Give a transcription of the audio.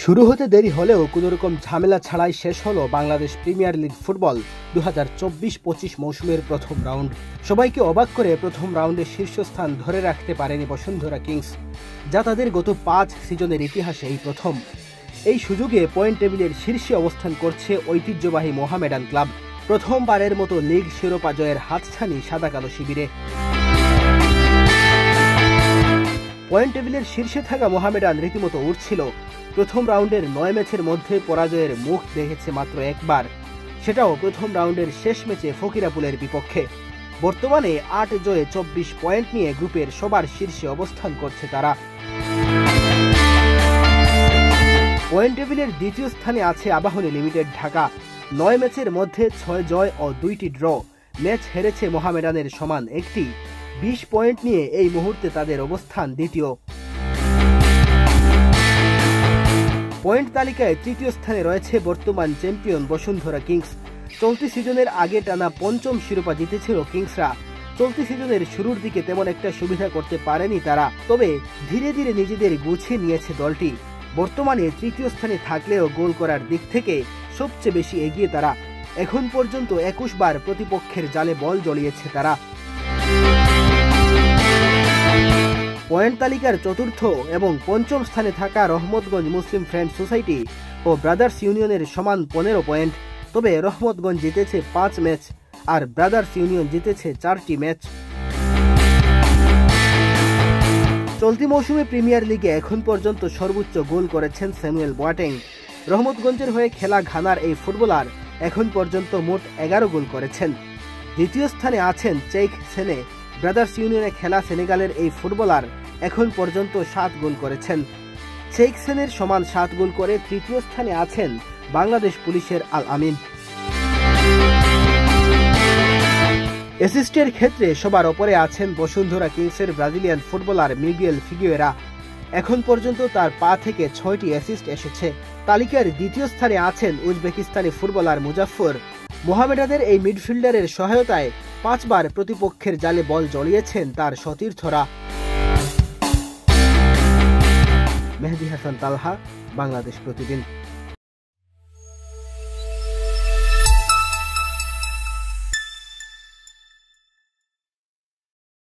শুরু হতে দেরি হলেও কোনোরকম ঝামেলা ছাড়াই শেষ হলো বাংলাদেশ প্রিমিয়ার লিগ ফুটবল 2024-25 মৌসুমের প্রথম রাউন্ড। সবাইকে অবাক করে প্রথম রাউন্ডে শীর্ষস্থান ধরে রাখতে পারেনি বসুন্ধরা কিংস, যা তাদের গত 5 সিজনের ইতিহাসে এই প্রথম। এই সুযোগে পয়েন্ট টেবিলের শীর্ষে অবস্থান করছে ঐতিহ্যবাহী মোহামেডান ক্লাব। প্রথমবারের মতো লিগ শিরোপা জয়ের হাতছানি সাদা কালো শিবিরে। পয়েন্ট টেবিলের শীর্ষে থাকা মোহামেডান রীতিমতো উঠছিল। প্রথম রাউন্ডের 9 ম্যাচের মধ্যে পরাজয়ের মুখ দেখেছে মাত্র একবার, সেটাও প্রথম রাউন্ডের শেষ ম্যাচে ফকিরাপুলের বিপক্ষে। বর্তমানে 8 জয়ে 24 পয়েন্ট নিয়ে গ্রুপের সবার শীর্ষে অবস্থান করছে তারা। পয়েন্ট টেবিলের দ্বিতীয় স্থানে আছে আবাহনী লিমিটেড ঢাকা। 9 ম্যাচের মধ্যে 6 জয় ও 2টি ড্র। ম্যাচ হেরেছে মোহামেডানের সমান একটি। 20 পয়েন্ট নিয়ে এই মুহূর্তে তাদের অবস্থান দ্বিতীয়। পয়েন্ট তালিকায় তৃতীয় স্থানে রয়েছে বর্তমান চ্যাম্পিয়ন বসুন্ধরা কিংস। চলতি সিজনের আগে টানা 5ম শিরোপা জিতেছিল কিংসরা। চলতি সিজনের শুরুর দিকে তেমন একটা সুবিধা করতে পারেনি তারা, তবে ধীরে ধীরে নিজেদের গুছিয়ে নিয়েছে দলটি। বর্তমানে তৃতীয় স্থানে থাকলেও গোল করার দিক থেকে সবচেয়ে বেশি এগিয়ে তারা। এখন পর্যন্ত 21 বার প্রতিপক্ষের জালে বল জড়িয়েছে তারা। পয়েন্ট তালিকার চতুর্থ এবং 5ম স্থানে থাকা রহমতগঞ্জ মুসলিম ফ্রেন্ড সোসাইটি ও ব্রাদার্স ইউনিয়নের সমান 15 পয়েন্ট। তবে রহমতগঞ্জ জিতেছে 5 ম্যাচ আর ব্রাদার্স ইউনিয়ন জিতেছে 4টি ম্যাচ। চলতি মৌসুমে প্রিমিয়ার লিগে এখন পর্যন্ত সর্বোচ্চ গোল করেছেন স্যামুয়েল বোয়াটেং। রহমতগঞ্জের হয়ে খেলা ঘানার এই ফুটবলার এখন পর্যন্ত মোট 11 গোল করেছেন। দ্বিতীয় স্থানে আছেন চেইখ সেনে। ব্রাদার্স ইউনিয়নে খেলা সেনেগালের এই ফুটবলার এখন পর্যন্ত 7 গোল করেছেন। চেইখ সেনের সমান 7 গোল করে তৃতীয় স্থানে আছেন বাংলাদেশ পুলিশের আল আমিন। অ্যাসিস্টের ক্ষেত্রে সবার ওপরে আছেন বসুন্ধরা কিংসের ব্রাজিলিয়ান ফুটবলার মিগুয়েল ফিগুয়েরা। এখন পর্যন্ত তার পা থেকে 6টি অ্যাসিস্ট এসেছে। তালিকার দ্বিতীয় স্থানে আছেন উজবেকিস্তানি ফুটবলার মুজাফফর। মোহামেডানের এই মিডফিল্ডারের সহায়তায় 5 বার প্রতিপক্ষের জালে বল জড়িয়েছেন তার সতীর্থরা। মেহেদী হাসান তালহা, বাংলাদেশ প্রতিদিন।